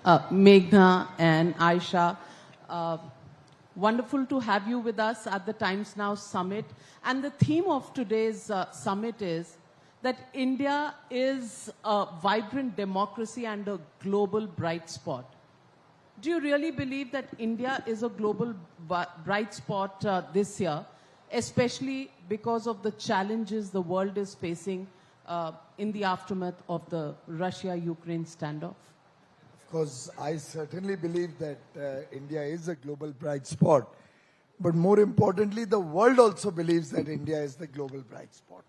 Meghna and Aisha. Uh, Wonderful to have you with us at the Times Now Summit. And the theme of today's summit is that India is a vibrant democracy and a global bright spot. Do you really believe that India is a global bright spot this year, especially because of the challenges the world is facing in the aftermath of the Russia-Ukraine standoff? Because I certainly believe that India is a global bright spot. But more importantly, the world also believes that India is the global bright spot.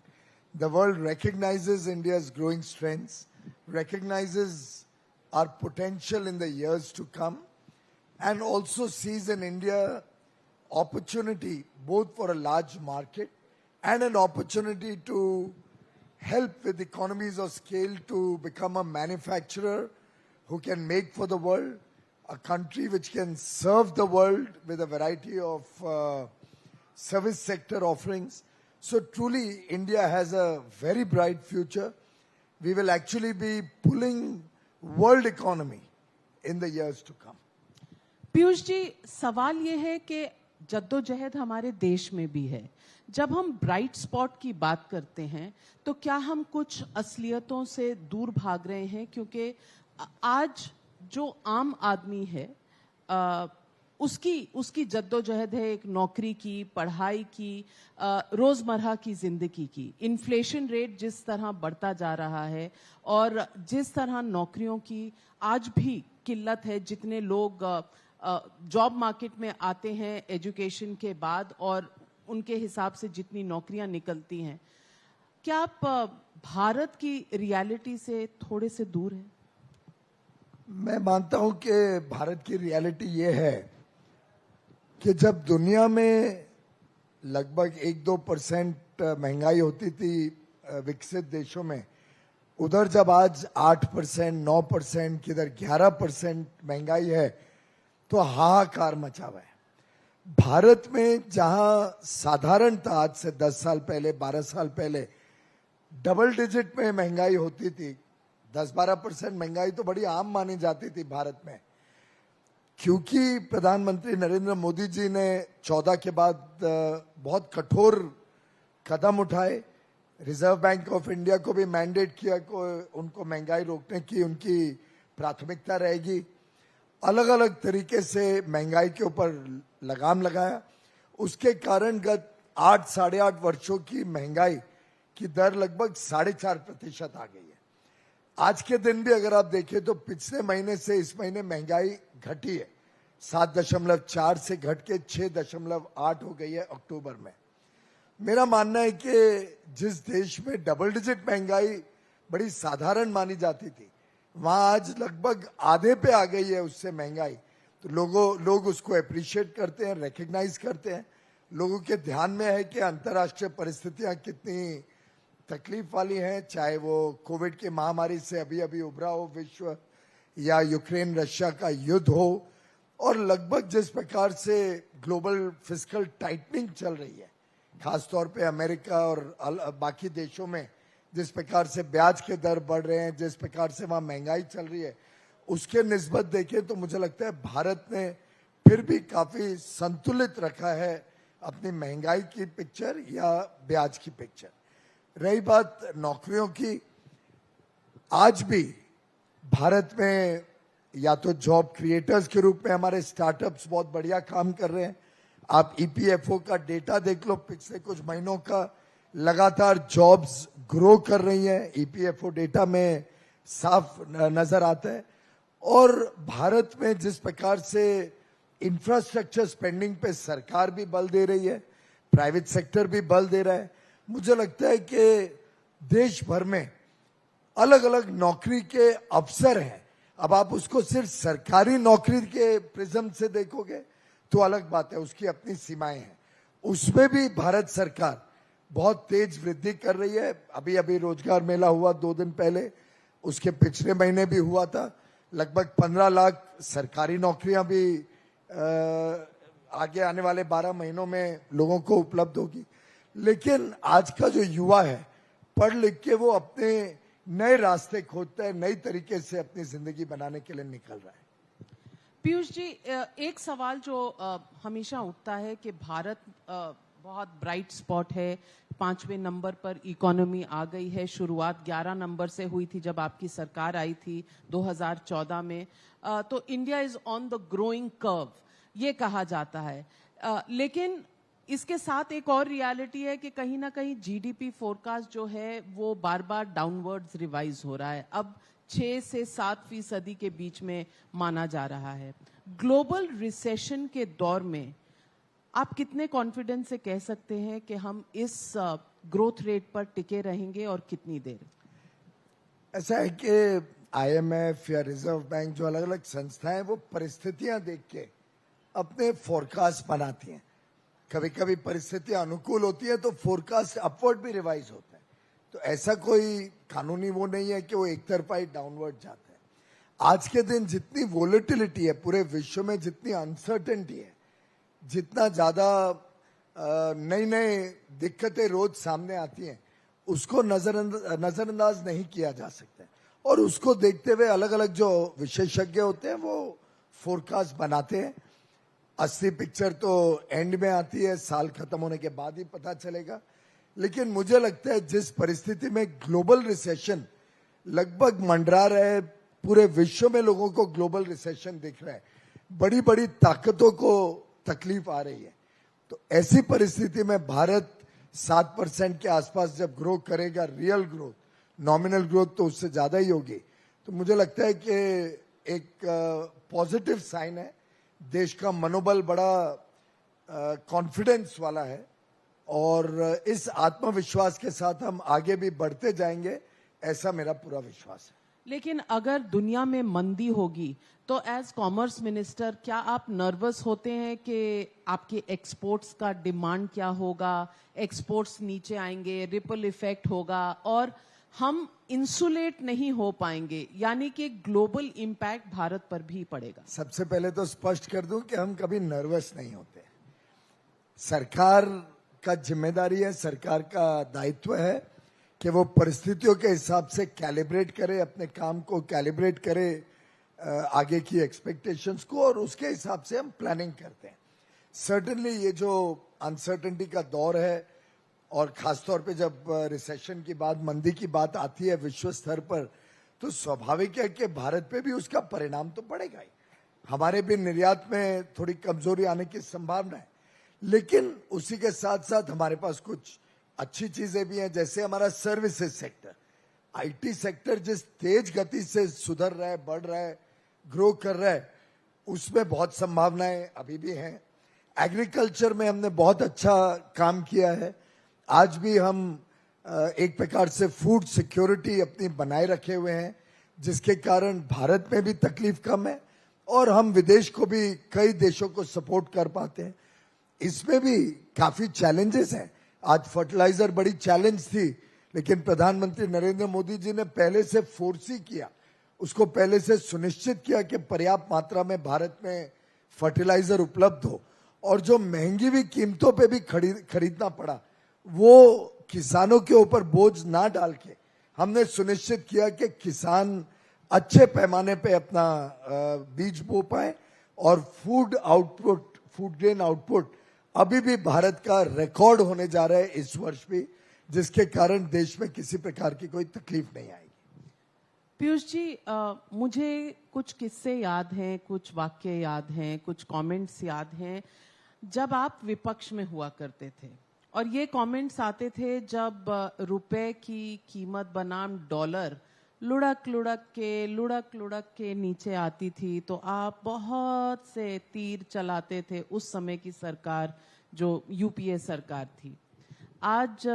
The world recognizes India's growing strengths, recognizes our potential in the years to come, and also sees in India opportunity both for a large market and an opportunity to help with economies of scale to become a manufacturer who can make for the world, a country which can serve the world with a variety of service sector offerings. So truly, India has a very bright future. We will actually be pulling world economy in the years to come. Piyush ji, सवाल ये है कि जद्दोजहद हमारे देश में भी है. जब हम ब्राइट स्पॉट की बात करते हैं तो क्या हम कुछ असलियतों से दूर भाग रहे हैं? क्योंकि आज जो आम आदमी है उसकी जद्दोजहद है एक नौकरी की, पढ़ाई की, रोजमर्रा की जिंदगी की. इन्फ्लेशन रेट जिस तरह बढ़ता जा रहा है और जिस तरह नौकरियों की आज भी किल्लत है, जितने लोग जॉब मार्केट में आते हैं एजुकेशन के बाद और उनके हिसाब से जितनी नौकरियां निकलती हैं, क्या आप भारत की रियलिटी से थोड़े से दूर हैं? मैं मानता हूं कि भारत की रियलिटी ये है कि जब दुनिया में लगभग 1-2% महंगाई होती थी विकसित देशों में, उधर जब आज 8%, 9%, किधर 11% महंगाई है तो हाहाकार मचा हुआ है. भारत में जहां साधारण था आज से 10 साल पहले, 12 साल पहले डबल डिजिट में महंगाई होती थी, 10-12% महंगाई तो बड़ी आम मानी जाती थी भारत में. क्योंकि प्रधानमंत्री नरेंद्र मोदी जी ने 14 के बाद बहुत कठोर कदम उठाए, रिजर्व बैंक ऑफ इंडिया को भी मैंडेट किया कि उनको महंगाई रोकने की उनकी प्राथमिकता रहेगी. अलग अलग तरीके से महंगाई के ऊपर लगाम लगाया. उसके कारण गत 8-8.5 वर्षों की महंगाई की दर लगभग 4.5% आ गई है. आज के दिन भी अगर आप देखें तो पिछले महीने से इस महीने महंगाई घटी है. 7.4 से घट के 6.8 हो गई है अक्टूबर में. मेरा मानना है कि जिस देश में डबल डिजिट महंगाई बड़ी साधारण मानी जाती थी, वहां आज लगभग आधे पे आ गई है उससे महंगाई. तो लोग उसको अप्रिशिएट करते हैं, रिकग्नाइज करते हैं. लोगों के ध्यान में है कि अंतर्राष्ट्रीय परिस्थितियां कितनी तकलीफ वाली हैं, चाहे वो कोविड की महामारी से अभी अभी उभरा हो विश्व, या यूक्रेन रशिया का युद्ध हो, और लगभग जिस प्रकार से ग्लोबल फिस्कल टाइटनिंग चल रही है, खासतौर पे अमेरिका और बाकी देशों में जिस प्रकार से ब्याज के दर बढ़ रहे हैं, जिस प्रकार से वहां महंगाई चल रही है, उसके निस्बत देखें तो मुझे लगता है भारत ने फिर भी काफी संतुलित रखा है अपनी महंगाई की पिक्चर या ब्याज की पिक्चर. रही बात नौकरियों की, आज भी भारत में या तो जॉब क्रिएटर्स के रूप में हमारे स्टार्टअप्स बहुत बढ़िया काम कर रहे हैं. आप ईपीएफओ का डेटा देख लो, पिछले कुछ महीनों का लगातार जॉब्स ग्रो कर रही हैं, ईपीएफओ डेटा में साफ नजर आता है. और भारत में जिस प्रकार से इंफ्रास्ट्रक्चर स्पेंडिंग पे सरकार भी बल दे रही है, प्राइवेट सेक्टर भी बल दे रहा है, मुझे लगता है कि देश भर में अलग अलग नौकरी के अवसर हैं. अब आप उसको सिर्फ सरकारी नौकरी के प्रिज्म से देखोगे तो अलग बात है, उसकी अपनी सीमाएं हैं. उसमें भी भारत सरकार बहुत तेज वृद्धि कर रही है. अभी अभी रोजगार मेला हुआ 2 दिन पहले, उसके पिछले महीने भी हुआ था. लगभग 15 लाख सरकारी नौकरियां भी आगे आने वाले 12 महीनों में लोगों को उपलब्ध होगी. लेकिन आज का जो युवा है, पढ़ लिख के वो अपने नए रास्ते खोजता है, नई तरीके से अपनी जिंदगी बनाने के लिए निकल रहा है। पीयूष जी, एक सवाल जो हमेशा उठता है कि भारत बहुत ब्राइट स्पॉट है, 5वें नंबर पर इकोनॉमी आ गई है। शुरुआत 11 नंबर से हुई थी जब आपकी सरकार आई थी 2014 में। तो India is on the growing curve, ये कहा जाता है। लेकिन इसके साथ एक और रियलिटी है कि कहीं ना कहीं जीडीपी फोरकास्ट जो है वो बार बार डाउनवर्ड्स रिवाइज हो रहा है। अब 6 से 7% के बीच में माना जा रहा है। ग्लोबल रिसेशन के दौर में आप कितने कॉन्फिडेंस से कह सकते हैं कि हम इस ग्रोथ रेट पर टिके रहेंगे और कितनी देर? ऐसा है कि आईएमएफ या रिजर्व बैंक जो अलग अलग संस्थाएं वो परिस्थितियां देख के अपने फोरकास्ट बनाती हैं। कभी कभी परिस्थितियां अनुकूल होती है तो फोरकास्ट अपवर्ड भी रिवाइज होता है। तो ऐसा कोई कानूनी वो नहीं है कि वो एक तरफा ही डाउनवर्ड जाता है। आज के दिन जितनी वोलेटिलिटी है पूरे विश्व में, जितनी अनसर्टेनिटी है, जितना ज्यादा नई नई दिक्कतें रोज सामने आती हैं, उसको नजरअंदाज नहीं किया जा सकता। और उसको देखते हुए अलग अलग जो विशेषज्ञ होते हैं वो फोरकास्ट बनाते हैं। असली पिक्चर तो एंड में आती है, साल खत्म होने के बाद ही पता चलेगा। लेकिन मुझे लगता है जिस परिस्थिति में ग्लोबल रिसेशन लगभग मंडरा रहा है, पूरे विश्व में लोगों को ग्लोबल रिसेशन दिख रहा है, बड़ी बड़ी ताकतों को तकलीफ आ रही है, तो ऐसी परिस्थिति में भारत 7% के आसपास जब ग्रो करेगा, रियल ग्रोथ, नॉमिनल ग्रोथ तो उससे ज्यादा ही होगी, तो मुझे लगता है कि एक पॉजिटिव साइन है। देश का मनोबल बड़ा कॉन्फिडेंस वाला है और इस आत्मविश्वास के साथ हम आगे भी बढ़ते जाएंगे, ऐसा मेरा पूरा विश्वास है। लेकिन अगर दुनिया में मंदी होगी तो एज कॉमर्स मिनिस्टर क्या आप नर्वस होते हैं कि आपके एक्सपोर्ट्स का डिमांड क्या होगा, एक्सपोर्ट्स नीचे आएंगे, रिपल इफेक्ट होगा और हम इंसुलेट नहीं हो पाएंगे, यानी कि ग्लोबल इंपैक्ट भारत पर भी पड़ेगा? सबसे पहले तो स्पष्ट कर दूं कि हम कभी नर्वस नहीं होते। सरकार का जिम्मेदारी है, सरकार का दायित्व है कि वो परिस्थितियों के हिसाब से कैलिब्रेट करे, अपने काम को कैलिब्रेट करे आगे की एक्सपेक्टेशंस को, और उसके हिसाब से हम प्लानिंग करते हैं। सर्टेनली ये जो अनसर्टेनिटी का दौर है और खासतौर पे जब रिसेशन की बात, मंदी की बात आती है विश्व स्तर पर, तो स्वाभाविक है कि भारत पे भी उसका परिणाम तो पड़ेगा ही। हमारे भी निर्यात में थोड़ी कमजोरी आने की संभावना है, लेकिन उसी के साथ साथ हमारे पास कुछ अच्छी चीजें भी हैं, जैसे हमारा सर्विसेज सेक्टर, आईटी सेक्टर जिस तेज गति से सुधर रहा है, बढ़ रहा है, ग्रो कर रहा है, उसमें बहुत संभावनाएं अभी भी हैं। एग्रीकल्चर में हमने बहुत अच्छा काम किया है। आज भी हम एक प्रकार से फूड सिक्योरिटी अपनी बनाए रखे हुए हैं, जिसके कारण भारत में भी तकलीफ कम है और हम विदेश को भी कई देशों को सपोर्ट कर पाते हैं। इसमें भी काफी चैलेंजेस हैं। आज फर्टिलाइजर बड़ी चैलेंज थी, लेकिन प्रधानमंत्री नरेंद्र मोदी जी ने पहले से फोर्सी किया, उसको पहले से सुनिश्चित किया कि पर्याप्त मात्रा में भारत में फर्टिलाइजर उपलब्ध हो, और जो महंगी भी कीमतों पे भी खरीदना पड़ा, वो किसानों के ऊपर बोझ ना डाल के हमने सुनिश्चित किया कि किसान अच्छे पैमाने पे अपना बीज बो पाए, और food output, food grain output अभी भी भारत का रिकॉर्ड होने जा रहा है इस वर्ष भी, जिसके कारण देश में किसी प्रकार की कोई तकलीफ नहीं आएगी। पीयूष जी, मुझे कुछ किस्से याद हैं, कुछ वाक्य याद हैं, कुछ कमेंट्स याद हैं जब आप विपक्ष में हुआ करते थे, और ये कमेंट्स आते थे जब रुपए की कीमत बनाम डॉलर लुढ़क लुढ़क के नीचे आती थी, तो आप बहुत से तीर चलाते थे उस समय की सरकार जो यूपीए सरकार थी। आज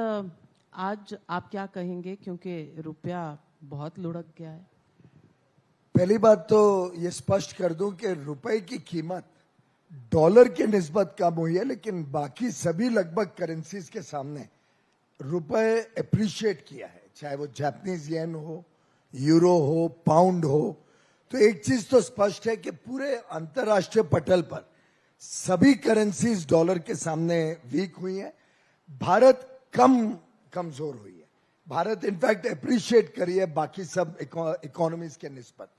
आप क्या कहेंगे, क्योंकि रुपया बहुत लुढ़क गया है? पहली बात तो ये स्पष्ट कर दूं कि रुपए की कीमत डॉलर के निस्बत कम हुई है, लेकिन बाकी सभी लगभग करेंसीज के सामने रुपए एप्रिशिएट किया है, चाहे वो जापानीज येन हो, यूरो हो, पाउंड हो। तो एक चीज तो स्पष्ट है कि पूरे अंतरराष्ट्रीय पटल पर सभी करेंसीज डॉलर के सामने वीक हुई है। भारत कमजोर हुई है, भारत इनफैक्ट अप्रिशिएट करी है बाकी सब इकोनॉमीज के निस्बत।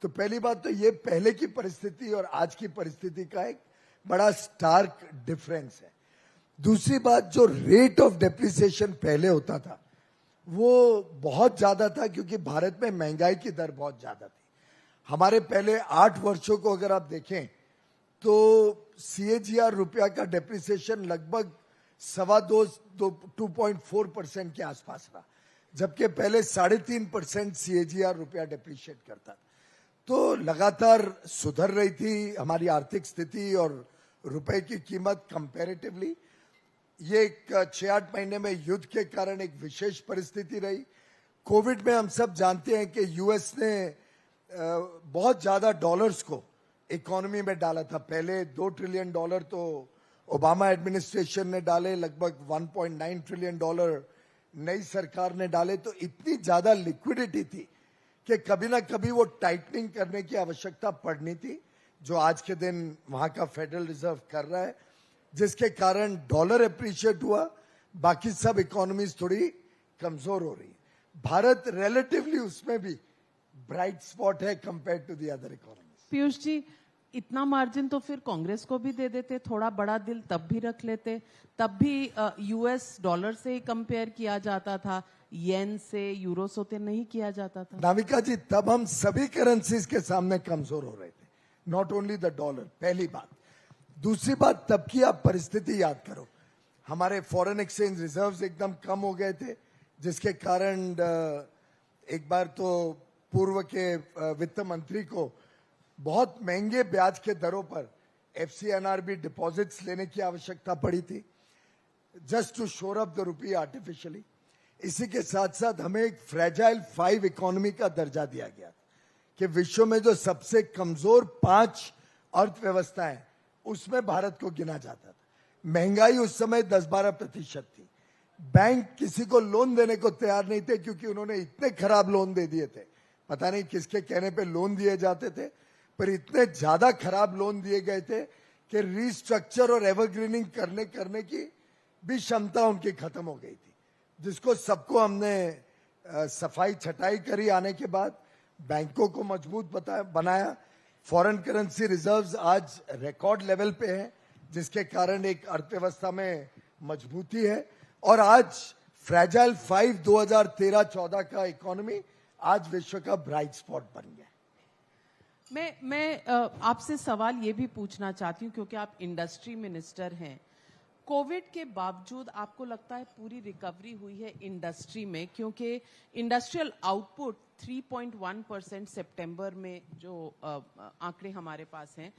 तो पहली बात तो ये पहले की परिस्थिति और आज की परिस्थिति का एक बड़ा स्टार्क डिफरेंस है। दूसरी बात, जो रेट ऑफ डेप्रिसिएशन पहले होता था वो बहुत ज्यादा था क्योंकि भारत में महंगाई की दर बहुत ज्यादा थी। हमारे पहले 8 वर्षों को अगर आप देखें तो CAGR रुपया का डेप्रिसिएशन लगभग 2.4% के आसपास रहा, जबकि पहले 3.5% CAGR रुपया डेप्रिशिएट करता था। तो लगातार सुधर रही थी हमारी आर्थिक स्थिति और रुपए की कीमत कंपैरेटिवली। ये एक 6-8 महीने में युद्ध के कारण एक विशेष परिस्थिति रही। कोविड में हम सब जानते हैं कि यूएस ने बहुत ज्यादा डॉलर्स को इकोनॉमी में डाला था। पहले $2 ट्रिलियन तो ओबामा एडमिनिस्ट्रेशन ने डाले, लगभग $1.9 ट्रिलियन नई सरकार ने डाले। तो इतनी ज्यादा लिक्विडिटी थी कि कभी ना कभी वो टाइटनिंग करने की आवश्यकता पड़नी थी, जो आज के दिन वहां का फेडरल रिजर्व कर रहा है, जिसके कारण डॉलर अप्रिशिएट हुआ, बाकी सब इकोनॉमीज थोड़ी कमजोर हो रही है। भारत रिलेटिवली उसमें भी ब्राइट स्पॉट है compare to the other economies. Piyush ji, इतना मार्जिन तो फिर कांग्रेस को भी दे देते, थोड़ा बड़ा दिल तब भी रख लेते। तब भी यूएस डॉलर से ही कंपेयर किया जाता था, येन से, यूरो से नहीं किया जाता था। नाविका जी, तब हम सभी करेंसीज के सामने कमजोर हो रहे थे, नॉट ओनली द डॉलर। पहली बात। दूसरी बात, तब की आप परिस्थिति याद करो, हमारे फॉरेन एक्सचेंज रिजर्व्स एकदम कम हो गए थे, जिसके कारण एक बार तो पूर्व के वित्त मंत्री को बहुत महंगे ब्याज के दरों पर FCNRB डिपॉजिट्स लेने की आवश्यकता पड़ी थी, just to shore up the rupee artificially. इसी के साथ साथ हमें एक फ्रेजाइल 5 इकोनॉमी का दर्जा दिया गया कि विश्व में जो सबसे कमजोर 5 अर्थव्यवस्थाएं उसमें भारत को गिना जाता था। महंगाई उस समय 10-12% थी। बैंक किसी को लोन देने को तैयार नहीं थे क्योंकि उन्होंने इतने खराब लोन दे दिए थे, पता नहीं किसके कहने पे लोन दिए जाते थे, पर इतने ज्यादा खराब लोन दिए गए थे कि रीस्ट्रक्चर और एवरग्रीनिंग करने की भी क्षमता उनकी खत्म हो गई थी, जिसको सबको हमने सफाई छटाई करी। आने के बाद बैंकों को मजबूत बनाया। फॉरेन करेंसी रिजर्व्स आज रिकॉर्ड लेवल पे हैं, जिसके कारण एक अर्थव्यवस्था में मजबूती है। और आज फ्रेजाइल 5 2013-14 का इकोनॉमी आज विश्व का ब्राइट स्पॉट बन गया। मैं आपसे सवाल ये भी पूछना चाहती हूँ, क्योंकि आप इंडस्ट्री मिनिस्टर हैं। कोविड के बावजूद आपको लगता है पूरी रिकवरी हुई है इंडस्ट्री में? क्योंकि इंडस्ट्रियल आउटपुट 3.1% सितंबर में जो आंकड़े हमारे पास हैं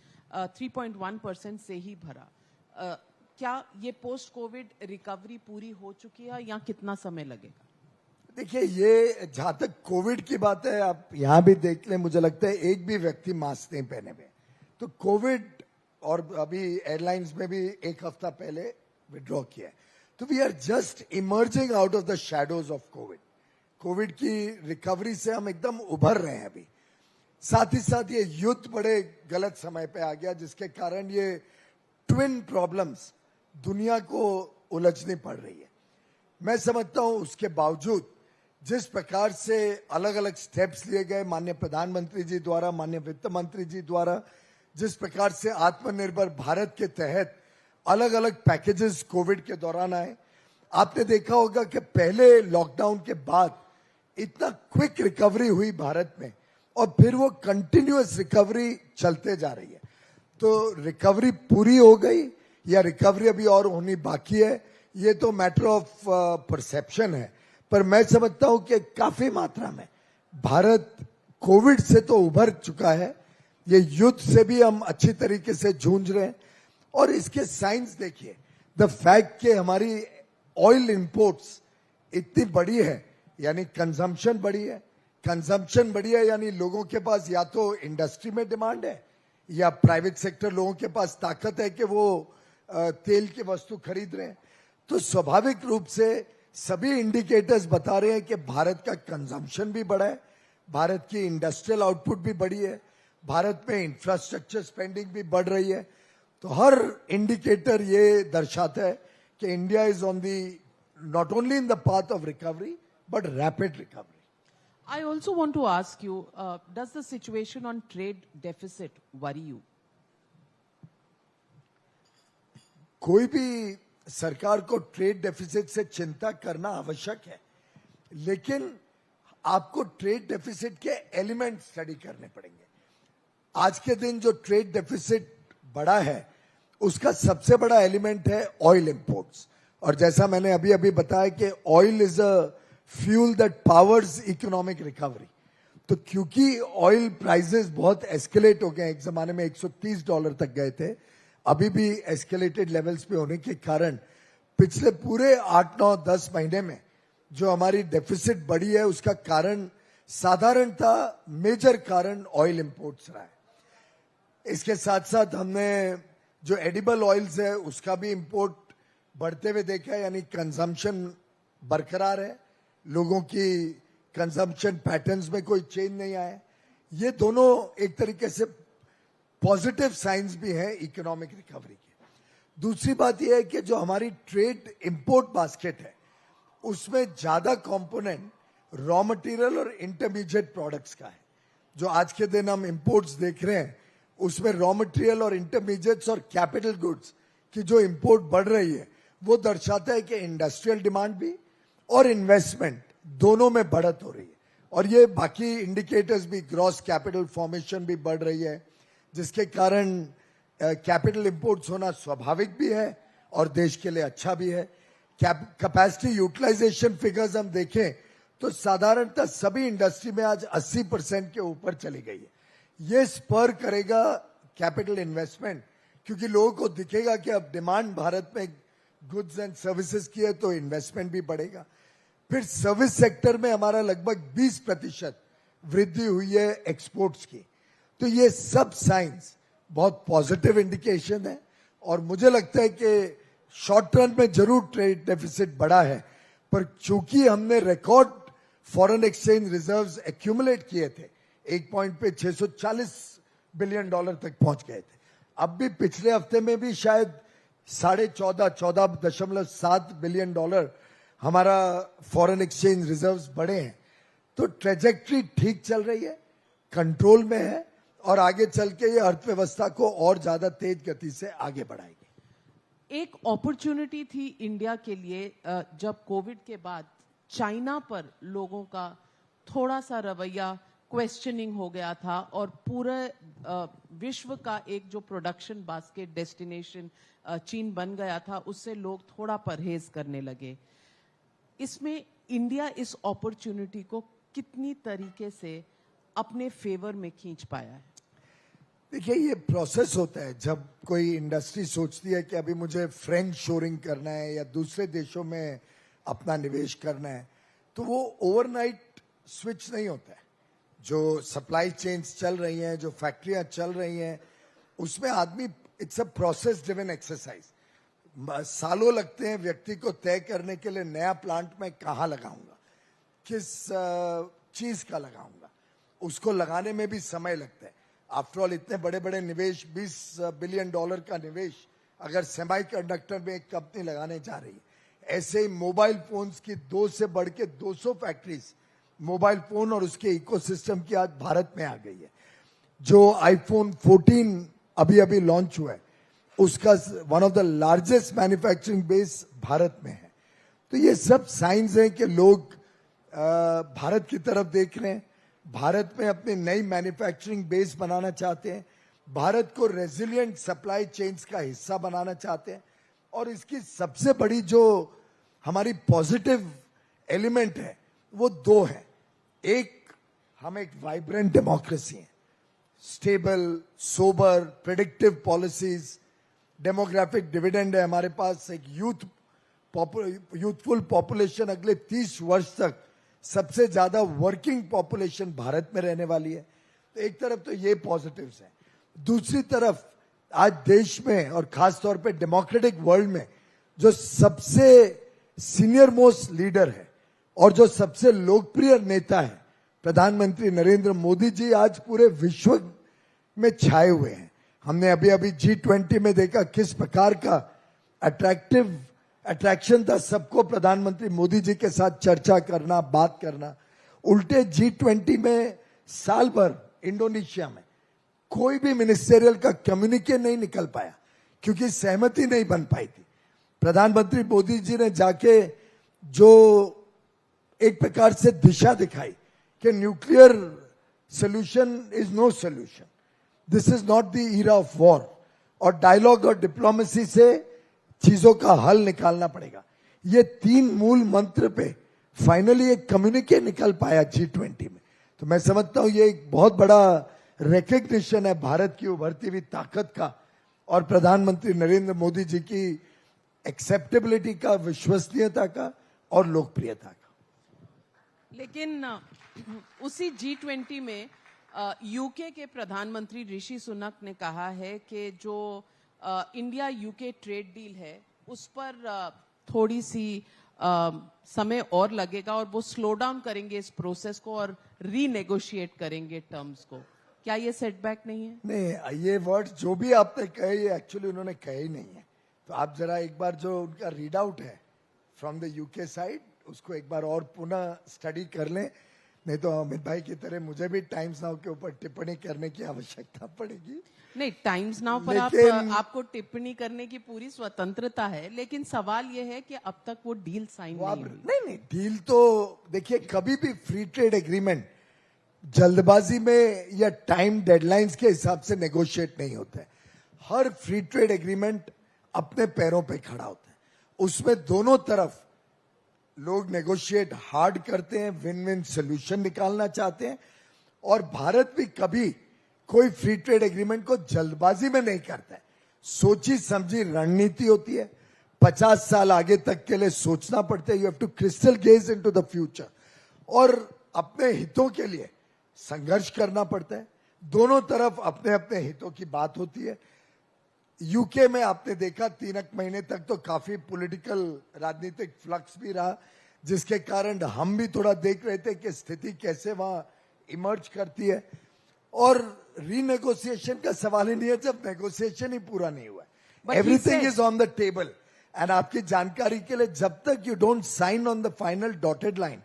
3.1% से ही भरा। क्या ये पोस्ट कोविड रिकवरी पूरी हो चुकी है या कितना समय लगेगा? देखिए, ये जहां तक कोविड की बात है, आप यहां भी देख लें, मुझे लगता है एक भी व्यक्ति मास्क नहीं पहने हुए। तो कोविड, और अभी एयरलाइंस में भी 1 हफ्ता पहले विड्रॉ किया है। तो we are just emerging out of the shadows of Covid. Covid की रिकवरी से हम एकदम उभर रहे हैं अभी। साथ ही साथ ये युद्ध बड़े गलत समय पे आ गया, जिसके कारण ये ट्विन प्रॉब्लम्स दुनिया को उलझनी पड़ रही है। मैं समझता हूं उसके बावजूद जिस प्रकार से अलग अलग स्टेप्स लिए गए माननीय प्रधानमंत्री जी द्वारा, माननीय वित्त मंत्री जी द्वारा, जिस प्रकार से आत्मनिर्भर भारत के तहत अलग अलग पैकेजेस कोविड के दौरान आए, आपने देखा होगा कि पहले लॉकडाउन के बाद इतना क्विक रिकवरी हुई भारत में, और फिर वो कंटिन्यूअस रिकवरी चलते जा रही है। तो रिकवरी पूरी हो गई या रिकवरी अभी और होनी बाकी है, ये तो मैटर ऑफ परसेप्शन है। पर मैं समझता हूं कि काफी मात्रा में भारत कोविड से तो उभर चुका है। ये युद्ध से भी हम अच्छी तरीके से जूझ रहे हैं। और इसके साइंस देखिए, द फैक्ट कि हमारी ऑयल इंपोर्ट्स इतनी बड़ी है, यानी कंजम्पशन बड़ी है। कंजम्पशन बड़ी है यानी लोगों के पास या तो इंडस्ट्री में डिमांड है या प्राइवेट सेक्टर लोगों के पास ताकत है कि वो तेल की वस्तु खरीद रहे हैं। तो स्वाभाविक रूप से सभी इंडिकेटर्स बता रहे हैं कि भारत का कंजम्पशन भी बढ़ा है, भारत की इंडस्ट्रियल आउटपुट भी बढ़ी है, भारत में इंफ्रास्ट्रक्चर स्पेंडिंग भी बढ़ रही है। तो हर इंडिकेटर ये दर्शाता है कि India is on the not only in the path of recovery but rapid recovery. I also want to ask you, does the situation on trade deficit worry you? कोई भी सरकार को ट्रेड डेफिसिट से चिंता करना आवश्यक है, लेकिन आपको ट्रेड डेफिसिट के एलिमेंट स्टडी करने पड़ेंगे. आज के दिन जो ट्रेड डेफिसिट बढ़ा है उसका सबसे बड़ा एलिमेंट है ऑयल इंपोर्ट्स. और जैसा मैंने अभी अभी बताया कि oil is a fuel that powers economic recovery. तो क्योंकि ऑयल प्राइसेस बहुत एस्केलेट हो गए, एक जमाने में $130 तक गए थे, अभी भी एस्केलेटेड लेवल्स पे होने के कारण पिछले पूरे 8, 9, 10 महीने में जो हमारी डेफिसिट बढ़ी है उसका कारण साधारणतः मेजर कारण ऑयल इंपोर्ट्स रहा है. इसके साथ साथ हमने जो एडिबल ऑयल्स है उसका भी इंपोर्ट बढ़ते हुए देखा है, यानी कंजम्पशन बरकरार है, लोगों की कंजम्पशन पैटर्न्स में कोई चेंज नहीं आया. ये दोनों एक तरीके से पॉजिटिव साइंस भी हैं इकोनॉमिक रिकवरी के. दूसरी बात यह है कि जो हमारी ट्रेड इंपोर्ट बास्केट है उसमें ज्यादा कंपोनेंट रॉ मटेरियल और इंटरमीडिएट प्रोडक्ट्स का है. जो आज के दिन हम इंपोर्ट्स देख रहे हैं उसमें रॉ मटेरियल और इंटरमीडिएट्स और कैपिटल गुड्स की जो इंपोर्ट बढ़ रही है वो दर्शाता है कि इंडस्ट्रियल डिमांड भी और इन्वेस्टमेंट दोनों में बढ़त हो रही है. और ये बाकी इंडिकेटर्स भी, ग्रॉस कैपिटल फॉर्मेशन भी बढ़ रही है, जिसके कारण कैपिटल इंपोर्ट्स होना स्वाभाविक भी है और देश के लिए अच्छा भी है. कैपेसिटी यूटिलाइजेशन फिगर्स हम देखें तो साधारणतः सभी इंडस्ट्री में आज 80% के ऊपर चली गई है. ये स्पर करेगा कैपिटल इन्वेस्टमेंट, क्योंकि लोगों को दिखेगा कि अब डिमांड भारत में गुड्स एंड सर्विसेज की है तो इन्वेस्टमेंट भी बढ़ेगा. फिर सर्विस सेक्टर में हमारा लगभग 20% वृद्धि हुई है एक्सपोर्ट्स की. तो ये सब साइंस बहुत पॉजिटिव इंडिकेशन है और मुझे लगता है कि शॉर्ट रन में जरूर ट्रेड डेफिसिट बढ़ा है, पर चूंकि हमने record foreign exchange reserves accumulate किए थे, एक पॉइंट पे $640 बिलियन तक पहुंच गए थे. अब भी पिछले हफ्ते में भी शायद 14.7 बिलियन डॉलर हमारा फॉरेन एक्सचेंज रिजर्व्स बढ़े हैं. तो ट्रेजेक्ट्री ठीक चल रही है, कंट्रोल में है और आगे चल के ये अर्थव्यवस्था को और ज्यादा तेज गति से आगे बढ़ाएगी. एक अपॉर्चुनिटी थी इंडिया के लिए जब कोविड के बाद चाइना पर लोगों का थोड़ा सा रवैया क्वेश्चनिंग हो गया था और पूरे विश्व का एक जो प्रोडक्शन बास्केट डेस्टिनेशन चीन बन गया था, उससे लोग थोड़ा परहेज करने लगे. इसमें इंडिया इस अपॉर्चुनिटी को कितनी तरीके से अपने फेवर में खींच पाया है? देखिए, ये प्रोसेस होता है. जब कोई इंडस्ट्री सोचती है कि अभी मुझे फ्रेंच शोरिंग करना है या दूसरे देशों में अपना निवेश करना है, तो वो ओवरनाइट स्विच नहीं होता है. जो सप्लाई चेन्स चल रही हैं, जो फैक्ट्रियां चल रही हैं, उसमें आदमी, it's a process driven exercise. सालों लगते हैं व्यक्ति को तय करने के लिए नया प्लांट में कहाँ लगाऊंगा, किस चीज का लगाऊंगा, उसको लगाने में भी समय लगता है. आफ्टर ऑल इतने बड़े बड़े निवेश, $20 बिलियन का निवेश अगर सेमी कंडक्टर में एक कंपनी लगाने जा रही है, ऐसे ही मोबाइल फोन्स की 2 से बढ़ के 200 फैक्ट्रीज मोबाइल फोन और उसके इकोसिस्टम की आज भारत में आ गई है. जो आईफोन 14 अभी अभी लॉन्च हुआ है उसका one of the largest manufacturing base Bharat में है. तो ये सब साइंस हैं कि लोग भारत की तरफ देख रहे हैं, भारत में अपनी नई मैन्युफैक्चरिंग बेस बनाना चाहते हैं, भारत को रेजिलिएंट सप्लाई चेन्स का हिस्सा बनाना चाहते हैं. और इसकी सबसे बड़ी जो हमारी पॉजिटिव एलिमेंट है वो 2 है. एक, हम एक वाइब्रेंट डेमोक्रेसी है, stable, sober, predictive policies, demographic dividend है हमारे पास, एक यूथफुल पॉपुलेशन, अगले 30 वर्ष तक सबसे ज्यादा वर्किंग पॉपुलेशन भारत में रहने वाली है. तो एक तरफ तो ये पॉजिटिव्स हैं. दूसरी तरफ आज देश में और खासतौर पे डेमोक्रेटिक वर्ल्ड में जो सबसे सीनियर मोस्ट लीडर है और जो सबसे लोकप्रिय नेता है, प्रधानमंत्री नरेंद्र मोदी जी, आज पूरे विश्व में छाए हुए हैं. हमने अभी अभी G20 में देखा किस प्रकार का अट्रैक्टिव अट्रैक्शन था सबको प्रधानमंत्री मोदी जी के साथ चर्चा करना, बात करना। उल्टे G20 में साल भर इंडोनेशिया में कोई भी मिनिस्टेरियल का कम्युनिके नहीं निकल पाया क्योंकि सहमति नहीं बन पाई थी। प्रधानमंत्री मोदी जी ने जाके जो एक प्रकार से दिशा दिखाई कि nuclear solution is no solution, this is not the era of war, और डायलॉग और डिप्लोमेसी से चीजों का हल निकालना पड़ेगा। ये 3 मूल मंत्र पे फाइनली एक कम्युनिके निकल पाया G20 में। तो मैं समझता हूं ये एक बहुत बड़ा रिकग्निशन है भारत की उभरती हुई ताकत का और प्रधानमंत्री नरेंद्र मोदी जी की एक्सेप्टेबिलिटी का, विश्वसनीयता का और लोकप्रियता का। लेकिन उसी G20 में यूके के प्रधानमंत्री ऋषि सुनक ने कहा है कि जो इंडिया यूके ट्रेड डील है उस पर थोड़ी सी समय और लगेगा और वो स्लो डाउन करेंगे इस प्रोसेस को और रीनेगोशिएट करेंगे टर्म्स को। क्या ये सेटबैक नहीं है? नहीं, ये वर्ड जो भी आपने कहे ये एक्चुअली उन्होंने कहे ही नहीं है। तो आप जरा एक बार जो उनका रीड आउट है फ्रॉम द यूके साइड उसको एक बार और पुनः स्टडी कर लें, नहीं तो अमित भाई की तरह मुझे भी टाइम्स नाउ के ऊपर टिप्पणी करने की आवश्यकता पड़ेगी। नहीं, टाइम्स नाउ पर आपको टिप्पणी करने की पूरी स्वतंत्रता है, लेकिन सवाल यह है कि अब तक वो डील साइन नहीं हुई। नहीं, डील तो देखिए कभी भी फ्री ट्रेड एग्रीमेंट जल्दबाजी में या टाइम डेडलाइंस के हिसाब से नेगोशिएट नहीं होता है। हर फ्री ट्रेड एग्रीमेंट अपने पैरों पे खड़ा होता है, उसमें दोनों तरफ लोग नेगोशिएट हार्ड करते हैं, विन विन सोल्यूशन निकालना चाहते हैं। और भारत भी कभी कोई फ्री ट्रेड एग्रीमेंट को जल्दबाजी में नहीं करता है। सोची समझी रणनीति होती है, 50 साल आगे तक के लिए सोचना पड़ता है। You have to crystal gaze into the future और अपने हितों के लिए संघर्ष करना पड़ता है। दोनों तरफ अपने अपने हितों की बात होती है। यूके में आपने देखा 3 महीने तक तो काफी पॉलिटिकल राजनीतिक फ्लक्स भी रहा, जिसके कारण हम भी थोड़ा देख रहे थे कि स्थिति कैसे वहां इमर्ज करती है। और रीनेगोशिएशन का सवाल ही नहीं है जब नेगोशिएशन ही पूरा नहीं हुआ। Everything is on the table and आपकी जानकारी के लिए जब तक you don't sign on the final dotted line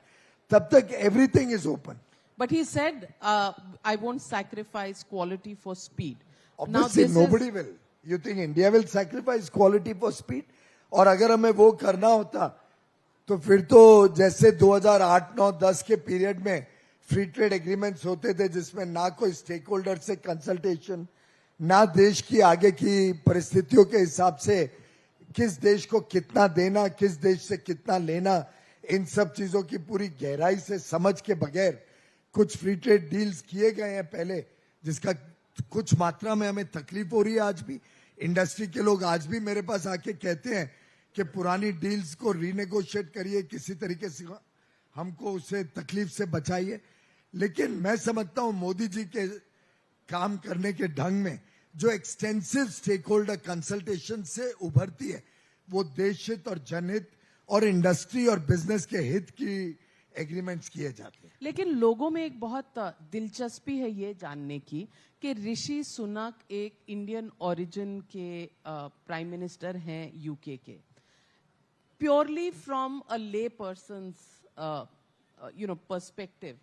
तब तक everything is open. But he said, I won't sacrifice quality for speed. Obviously, nobody will. You think India will sacrifice quality for speed? और अगर हमें वो करना होता तो फिर तो जैसे 2008, 9, 10 के पीरियड में फ्री ट्रेड एग्रीमेंट्स होते थे जिसमें ना कोई स्टेक होल्डर से कंसल्टेशन, ना देश की आगे की परिस्थितियों के हिसाब से किस देश को कितना देना, किस देश से कितना लेना, इन सब चीजों की पूरी गहराई से समझ के बगैर कुछ फ्री ट्रेड डील्स किए गए हैं पहले, जिसका कुछ मात्रा में हमें तकलीफ हो रही है। आज भी इंडस्ट्री के लोग आज भी मेरे पास आके कहते हैं कि पुरानी डील्स को रीनेगोशिएट करिए, किसी तरीके से हमको उससे तकलीफ से बचाइए। लेकिन मैं समझता हूं मोदी जी के काम करने के ढंग में जो एक्सटेंसिव स्टेक होल्डर कंसल्टेशन से उभरती है वो देश हित और जनहित और इंडस्ट्री और बिजनेस के हित की एग्रीमेंट्स किए जाते हैं। लेकिन लोगों में एक बहुत दिलचस्पी है ये जानने की कि ऋषि सुनक एक इंडियन ओरिजिन के प्राइम मिनिस्टर हैं यूके के। प्योरली फ्रॉम अ ले पर्सन्स पर्सपेक्टिव,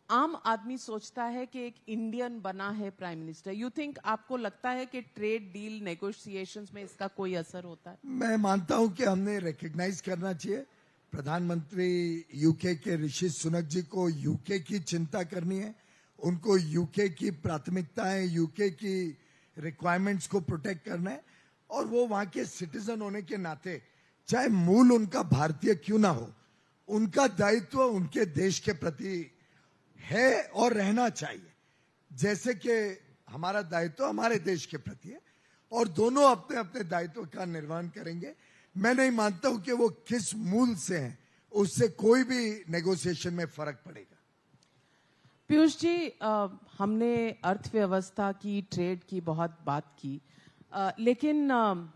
आम आदमी सोचता है कि एक इंडियन बना है प्राइम मिनिस्टर। यू थिंक, आपको लगता है कि ट्रेड डील नेगोशिएशंस में इसका कोई असर होता है? मैं मानता हूं कि हमने रिकग्नाइज करना चाहिए प्रधानमंत्री यूके के ऋषि सुनक जी को यूके की चिंता करनी है, उनको यूके की प्राथमिकताएं, यूके की रिक्वायरमेंट्स को प्रोटेक्ट करना है। और वो वहां के सिटीजन होने के नाते चाहे मूल उनका भारतीय क्यों ना हो, उनका दायित्व उनके देश के प्रति है और रहना चाहिए, जैसे कि हमारा दायित्व हमारे देश के प्रति है। और दोनों अपने अपने दायित्व का निर्वहन करेंगे। मैं नहीं मानता हूं कि वो किस मूल से हैं, उससे कोई भी नेगोशिएशन में फर्क पड़ेगा। पीयूष जी, हमने अर्थव्यवस्था की, ट्रेड की बहुत बात की, लेकिन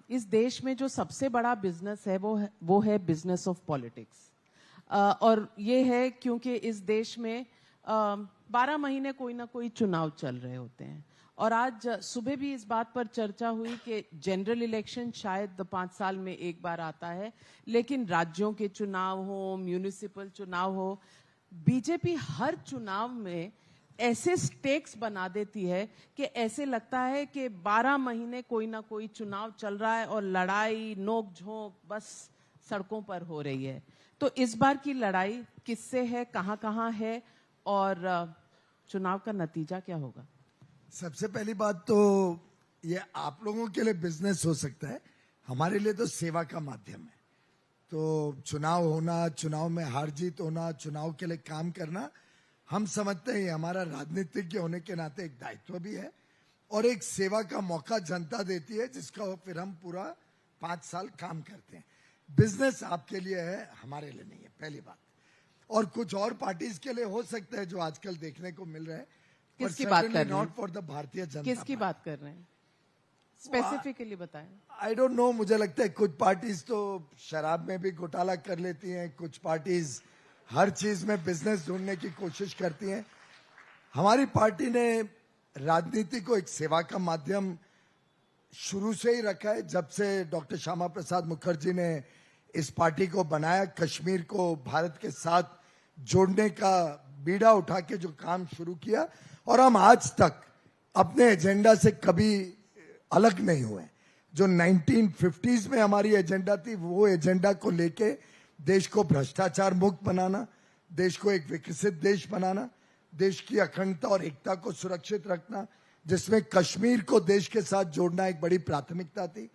इस देश में जो सबसे बड़ा बिजनेस है वो है बिजनेस ऑफ पॉलिटिक्स। और ये है क्योंकि इस देश में 12 महीने कोई ना कोई चुनाव चल रहे होते हैं और आज सुबह भी इस बात पर चर्चा हुई कि जनरल इलेक्शन शायद 5 साल में एक बार आता है, लेकिन राज्यों के चुनाव हो, म्यूनिसिपल चुनाव हो, बीजेपी हर चुनाव में ऐसे स्टेक्स बना देती है कि ऐसे लगता है कि 12 महीने कोई ना कोई चुनाव चल रहा है और लड़ाई नोक झोंक बस सड़कों पर हो रही है। तो इस बार की लड़ाई किससे है, कहां है और चुनाव का नतीजा क्या होगा? सबसे पहली बात तो ये आप लोगों के लिए बिजनेस हो सकता है, हमारे लिए तो सेवा का माध्यम है। तो चुनाव होना, चुनाव में हार जीत होना, चुनाव के लिए काम करना, हम समझते हैं हमारा राजनीतिज्ञ होने के नाते एक दायित्व भी है और एक सेवा का मौका जनता देती है, जिसका फिर हम पूरा 5 साल काम करते हैं। बिजनेस आपके लिए है, हमारे लिए नहीं है, पहली बात। और कुछ और पार्टीज के लिए हो सकता है जो आजकल देखने को मिल रहा है। किसकी बात कर रहे हैं? Not for the Bharatiya Janata किसकी बात कर रहे हैं? स्पेसिफिकली बताएं। आई डोंट नो, मुझे लगता है कुछ पार्टीज तो शराब में भी घोटाला कर लेती हैं, कुछ पार्टीज हर चीज में बिजनेस ढूंढने की कोशिश करती हैं। हमारी पार्टी ने राजनीति को एक सेवा का माध्यम शुरू से ही रखा है। जब से डॉक्टर श्यामा प्रसाद मुखर्जी ने इस पार्टी को बनाया, कश्मीर को भारत के साथ जोड़ने का बीड़ा उठा के जो काम शुरू किया, और हम आज तक अपने एजेंडा से कभी अलग नहीं हुए। जो 1950s में हमारी एजेंडा थी, वो एजेंडा को लेके देश को भ्रष्टाचार मुक्त बनाना, देश को एक विकसित देश बनाना, देश की अखंडता और एकता को सुरक्षित रखना, जिसमें कश्मीर को देश के साथ जोड़ना एक बड़ी प्राथमिकता थी।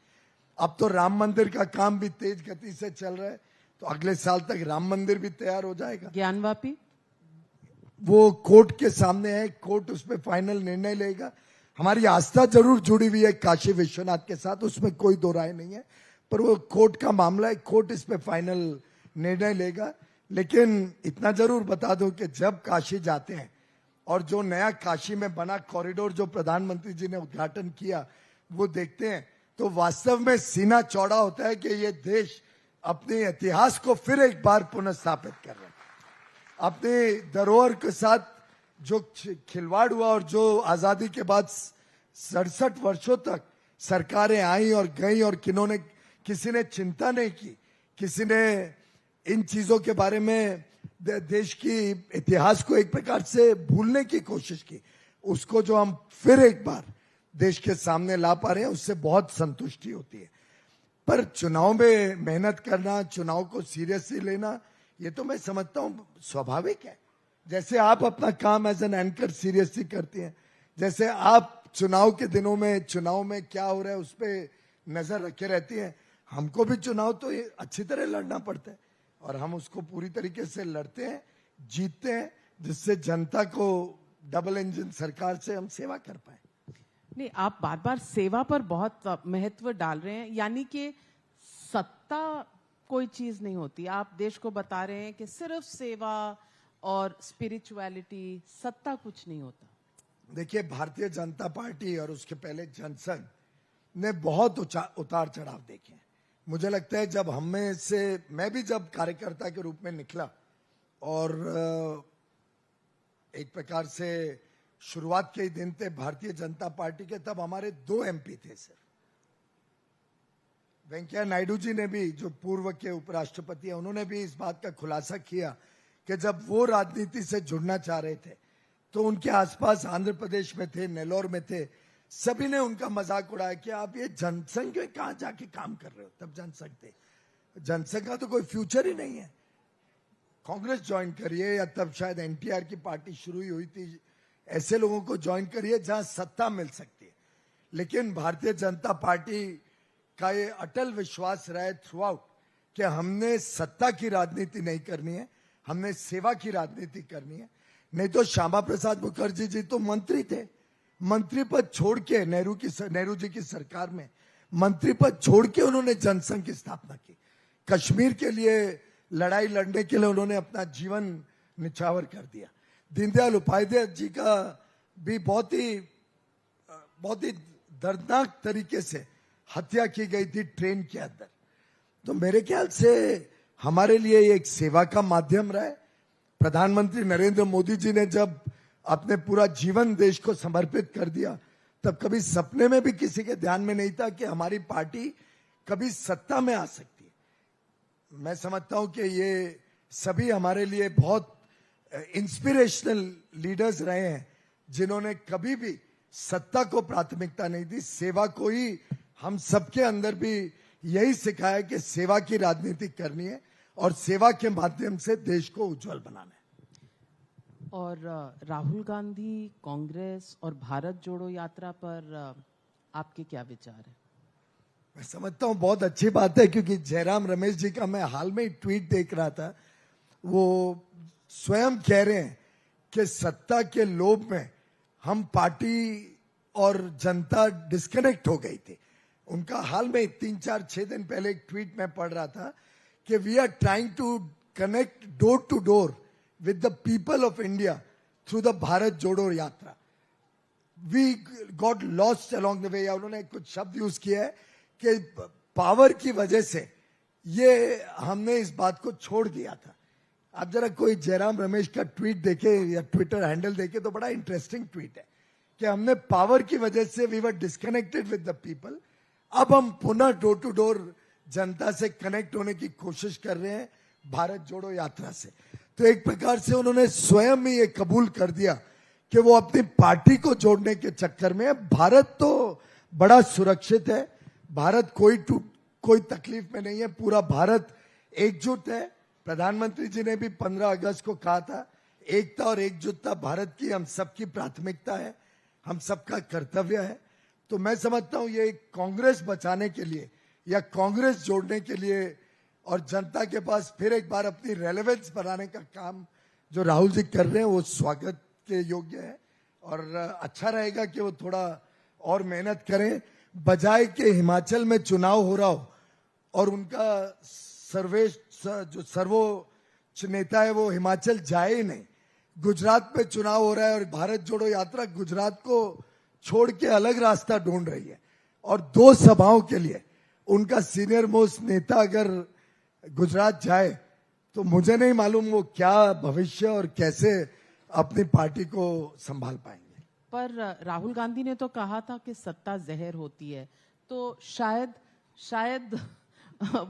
अब तो राम मंदिर का काम भी तेज गति से चल रहा है, तो अगले साल तक राम मंदिर भी तैयार हो जाएगा। ज्ञानवापी वो कोर्ट के सामने है, कोर्ट उस पर फाइनल निर्णय लेगा। हमारी आस्था जरूर जुड़ी हुई है काशी विश्वनाथ के साथ, उसमें कोई दो राय नहीं है, पर वो कोर्ट का मामला है, कोर्ट इस पे फाइनल निर्णय लेगा। लेकिन इतना जरूर बता दो कि जब काशी जाते हैं और जो नया काशी में बना कॉरिडोर जो प्रधानमंत्री जी ने उद्घाटन किया वो देखते हैं, तो वास्तव में सीना चौड़ा होता है कि ये देश अपने इतिहास को फिर एक बार पुनर्स्थापित कर रहा है। अपने धरोहर के साथ जो खिलवाड़ हुआ और जो आजादी के बाद 67 वर्षों तक सरकारें आई और गई और किसी ने चिंता नहीं की, किसी ने इन चीजों के बारे में देश की इतिहास को एक प्रकार से भूलने की कोशिश की, उसको जो हम फिर एक बार देश के सामने ला पा रहे हैं, उससे बहुत संतुष्टि होती है। पर चुनाव में मेहनत करना, चुनाव को सीरियसली लेना, ये तो मैं समझता हूं स्वाभाविक है। जैसे आप अपना काम एज एन एंकर सीरियसली करती हैं, जैसे आप चुनाव के दिनों में चुनाव में क्या हो रहा है उस पर नजर रखे रहती हैं, हमको भी चुनाव तो अच्छी तरह लड़ना पड़ता है और हम उसको पूरी तरीके से लड़ते हैं, जीतते हैं, जिससे जनता को डबल इंजन सरकार से हम सेवा कर पाए। नहीं, आप बार बार सेवा पर बहुत महत्व डाल रहे हैं, यानी कि सत्ता कोई चीज नहीं होती। आप देश को बता रहे हैं कि सिर्फ सेवा और स्पिरिचुअलिटी, सत्ता कुछ नहीं होता। देखिए, भारतीय जनता पार्टी और उसके पहले जनसंघ ने बहुत उतार चढ़ाव देखे। मुझे लगता है जब हमें से, मैं भी जब कार्यकर्ता के रूप में निकला और एक प्रकार से शुरुआत के ही दिन थे भारतीय जनता पार्टी के, तब हमारे 2 MP थे सर। वेंकैया नायडू जी ने भी, जो पूर्व के उपराष्ट्रपति हैं, उन्होंने भी इस बात का खुलासा किया कि जब वो राजनीति से जुड़ना चाह रहे थे तो उनके आसपास आंध्र प्रदेश में थे, नेल्लोर में थे, सभी ने उनका मजाक उड़ाया कि आप ये जनसंघ में कहां जाके काम कर रहे हो। तब जनसंघ थे, जनसंघ का तो कोई फ्यूचर ही नहीं है, कांग्रेस ज्वाइन करिए, या तब शायद NTR की पार्टी शुरू ही हुई थी, ऐसे लोगों को ज्वाइन करिए जहां सत्ता मिल सकती है। लेकिन भारतीय जनता पार्टी का ये अटल विश्वास रहा है थ्रू आउट कि हमने सत्ता की राजनीति नहीं करनी है, हमने सेवा की राजनीति करनी है। नहीं तो श्यामा प्रसाद मुखर्जी जी तो मंत्री थे, मंत्री पद छोड़ के नेहरू जी की सरकार में मंत्री पद छोड़ के उन्होंने जनसंघ की स्थापना की। कश्मीर के लिए लड़ाई लड़ने के लिए उन्होंने अपना जीवन निछावर कर दिया। दीनदयाल उपाध्याय जी का भी बहुत ही दर्दनाक तरीके से हत्या की गई थी ट्रेन के अंदर। तो मेरे ख्याल से हमारे लिए एक सेवा का माध्यम रहा है। प्रधानमंत्री नरेंद्र मोदी जी ने जब अपने पूरा जीवन देश को समर्पित कर दिया, तब कभी सपने में भी किसी के ध्यान में नहीं था कि हमारी पार्टी कभी सत्ता में आ सकती है। मैं समझता हूं कि ये सभी हमारे लिए बहुत इंस्पिरेशनल लीडर्स रहे हैं, जिन्होंने कभी भी सत्ता को प्राथमिकता नहीं दी, सेवा को ही। हम सबके अंदर भी यही सिखाया कि सेवा की राजनीति करनी है और सेवा के माध्यम से देश को उज्जवल बनाना है। और राहुल गांधी कांग्रेस और भारत जोड़ो यात्रा पर आपके क्या विचार हैं? मैं समझता हूं बहुत अच्छी बात है, क्योंकि जयराम रमेश जी का मैं हाल में ही ट्वीट देख रहा था। वो स्वयं कह रहे हैं कि सत्ता के लोभ में हम पार्टी और जनता डिस्कनेक्ट हो गई थी। उनका हाल में 3-4-6 दिन पहले एक ट्वीट में पढ़ रहा था कि we are trying to connect door to door with the people of India through the Bharat Jodo Yatra. We got lost along the way. या उन्होंने कुछ शब्द यूज किया है कि पावर की वजह से ये हमने इस बात को छोड़ दिया था। आप जरा कोई जयराम रमेश का ट्वीट देखे या ट्विटर हैंडल देखे तो बड़ा इंटरेस्टिंग ट्वीट है कि हमने पावर की वजह से we were disconnected with the people, अब हम पुनः डोर टू डोर जनता से कनेक्ट होने की कोशिश कर रहे हैं भारत जोड़ो यात्रा से। तो एक प्रकार से उन्होंने स्वयं ही ये कबूल कर दिया कि वो अपनी पार्टी को जोड़ने के चक्कर में है। भारत तो बड़ा सुरक्षित है, भारत कोई तकलीफ में नहीं है, पूरा भारत एकजुट है। प्रधानमंत्री जी ने भी 15 अगस्त को कहा था, एकता और एकजुटता भारत की हम सबकी प्राथमिकता है, हम सबका कर्तव्य है। तो मैं समझता हूं ये कांग्रेस बचाने के लिए या कांग्रेस जोड़ने के लिए और जनता के पास फिर एक बार अपनी रेलेवेंस बनाने का काम जो राहुल जी कर रहे हैं वो स्वागत के योग्य है। और अच्छा रहेगा कि वो थोड़ा और मेहनत करें, बजाय कि हिमाचल में चुनाव हो रहा हो और उनका जो सर्वोच्च नेता है वो हिमाचल जाए ही नहीं। गुजरात में चुनाव हो रहा है और भारत जोड़ो यात्रा गुजरात को छोड़ के अलग रास्ता ढूंढ रही है। और 2 सभाओं के लिए उनका सीनियर मोस्ट नेता अगर गुजरात जाए तो मुझे नहीं मालूम वो क्या भविष्य और कैसे अपनी पार्टी को संभाल पाएंगे। पर राहुल गांधी ने तो कहा था कि सत्ता जहर होती है, तो शायद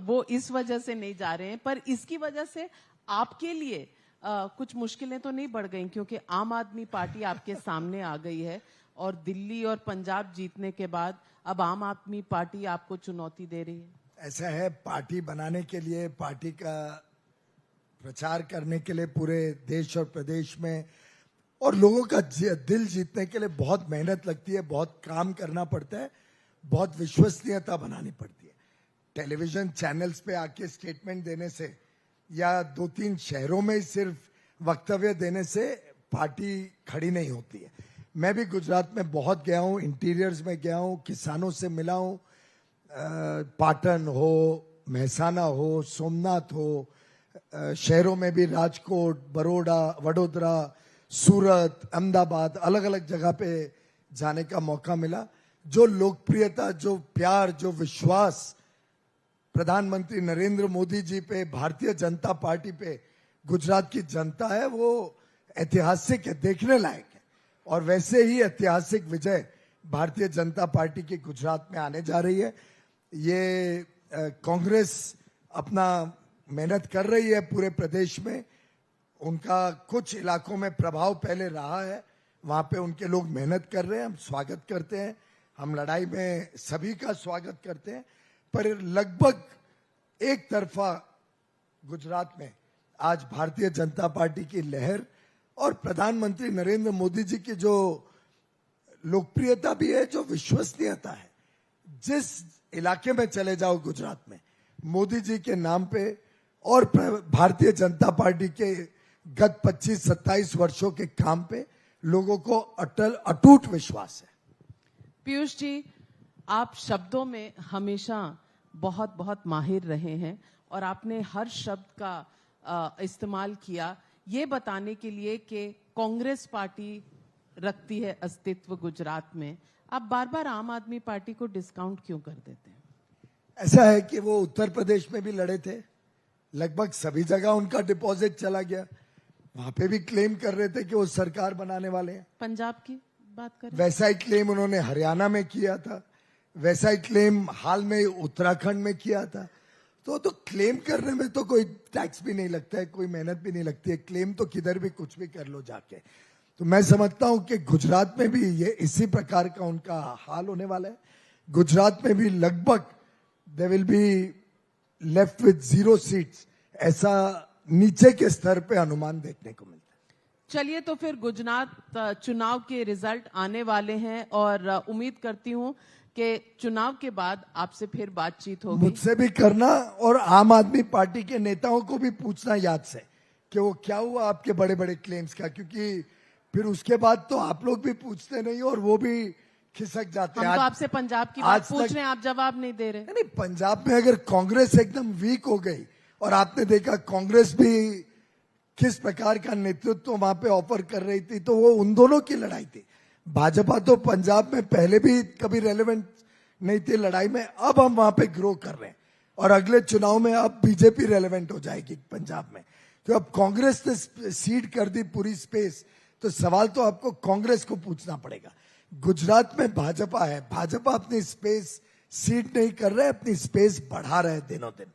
वो इस वजह से नहीं जा रहे हैं। पर इसकी वजह से आपके लिए कुछ मुश्किलें तो नहीं बढ़ गई, क्योंकि आम आदमी पार्टी आपके सामने आ गई है और दिल्ली और पंजाब जीतने के बाद अब आम आदमी पार्टी आपको चुनौती दे रही है। ऐसा है, पार्टी बनाने के लिए, पार्टी का प्रचार करने के लिए पूरे देश और प्रदेश में और लोगों का दिल जीतने के लिए बहुत मेहनत लगती है, बहुत काम करना पड़ता है, बहुत विश्वसनीयता बनानी पड़ती है। टेलीविजन चैनल्स पे आके स्टेटमेंट देने से या 2-3 शहरों में सिर्फ वक्तव्य देने से पार्टी खड़ी नहीं होती है। मैं भी गुजरात में बहुत गया हूँ, इंटीरियर्स में गया हूँ, किसानों से मिला हूँ। पाटन हो, महसाना हो, सोमनाथ हो, शहरों में भी राजकोट, वडोदरा, सूरत, अहमदाबाद, अलग अलग जगह पे जाने का मौका मिला। जो लोकप्रियता, जो प्यार, जो विश्वास प्रधानमंत्री नरेंद्र मोदी जी पे, भारतीय जनता पार्टी पे गुजरात की जनता है, वो ऐतिहासिक है, देखने लायक है। और वैसे ही ऐतिहासिक विजय भारतीय जनता पार्टी की गुजरात में आने जा रही है। ये कांग्रेस अपना मेहनत कर रही है पूरे प्रदेश में। उनका कुछ इलाकों में प्रभाव पहले रहा है, वहां पे उनके लोग मेहनत कर रहे हैं, हम स्वागत करते हैं। हम लड़ाई में सभी का स्वागत करते हैं, पर लगभग एक तरफा गुजरात में आज भारतीय जनता पार्टी की लहर और प्रधानमंत्री नरेंद्र मोदी जी की जो लोकप्रियता भी है, जो विश्वसनीयता है, जिस इलाके में चले जाओ गुजरात में मोदी जी के नाम पे और भारतीय जनता पार्टी के गत 25-27 वर्षों के काम पे लोगों को अटूट विश्वास है। पीयूष जी, आप शब्दों में हमेशा बहुत बहुत माहिर रहे हैं और आपने हर शब्द का इस्तेमाल किया ये बताने के लिए कि कांग्रेस पार्टी रखती है अस्तित्व गुजरात में। आप बार बार आम आदमी पार्टी को डिस्काउंट क्यों कर देते हैं? ऐसा है कि वो उत्तर प्रदेश में भी लड़े थे, लगभग सभी जगह उनका डिपॉजिट चला गया, वहां पे भी क्लेम कर रहे थे कि वो सरकार बनाने वाले हैं। पंजाब की बात करें। वैसा ही क्लेम उन्होंने हरियाणा में किया था, वैसा ही क्लेम हाल में उत्तराखंड में किया था। तो क्लेम करने में तो कोई टैक्स भी नहीं लगता है, कोई मेहनत भी नहीं लगती है। क्लेम तो किधर भी कुछ भी कर लो जाके। तो मैं समझता हूं कि गुजरात में भी ये इसी प्रकार का उनका हाल होने वाला है। गुजरात में भी लगभग they will be left with 0 seats, ऐसा नीचे के स्तर पे अनुमान देखने को मिलता है। चलिए, तो फिर गुजरात चुनाव के रिजल्ट आने वाले हैं और उम्मीद करती हूं कि चुनाव के बाद आपसे फिर बातचीत होगी। मुझसे भी करना और आम आदमी पार्टी के नेताओं को भी पूछना याद से कि वो क्या हुआ आपके बड़े बड़े क्लेम्स का, क्योंकि फिर उसके बाद तो आप लोग भी पूछते नहीं और वो भी खिसक जाते हैं। हम तो आपसे पंजाब की बात पूछ रहे हैं, आप जवाब नहीं दे रहे। नहीं, पंजाब में अगर कांग्रेस एकदम वीक हो गई और आपने देखा कांग्रेस भी किस प्रकार का नेतृत्व वहां पे ऑफर कर रही थी, तो वो उन दोनों की लड़ाई थी। भाजपा तो पंजाब में पहले भी कभी रेलेवेंट नहीं थी लड़ाई में, अब हम वहां पे ग्रो कर रहे हैं और अगले चुनाव में अब बीजेपी रेलेवेंट हो जाएगी पंजाब में। तो अब कांग्रेस ने सीड कर दी पूरी स्पेस, तो सवाल तो आपको कांग्रेस को पूछना पड़ेगा। गुजरात में भाजपा है, भाजपा अपनी स्पेस सीड नहीं कर रहे, अपनी स्पेस बढ़ा रहे दिनों दिन।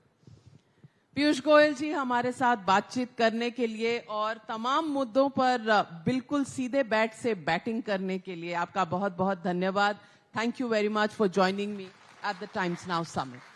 पीयूष गोयल जी हमारे साथ बातचीत करने के लिए और तमाम मुद्दों पर बिल्कुल सीधे बैट से बैटिंग करने के लिए आपका बहुत बहुत धन्यवाद। Thank you very much for joining me at the times now summit.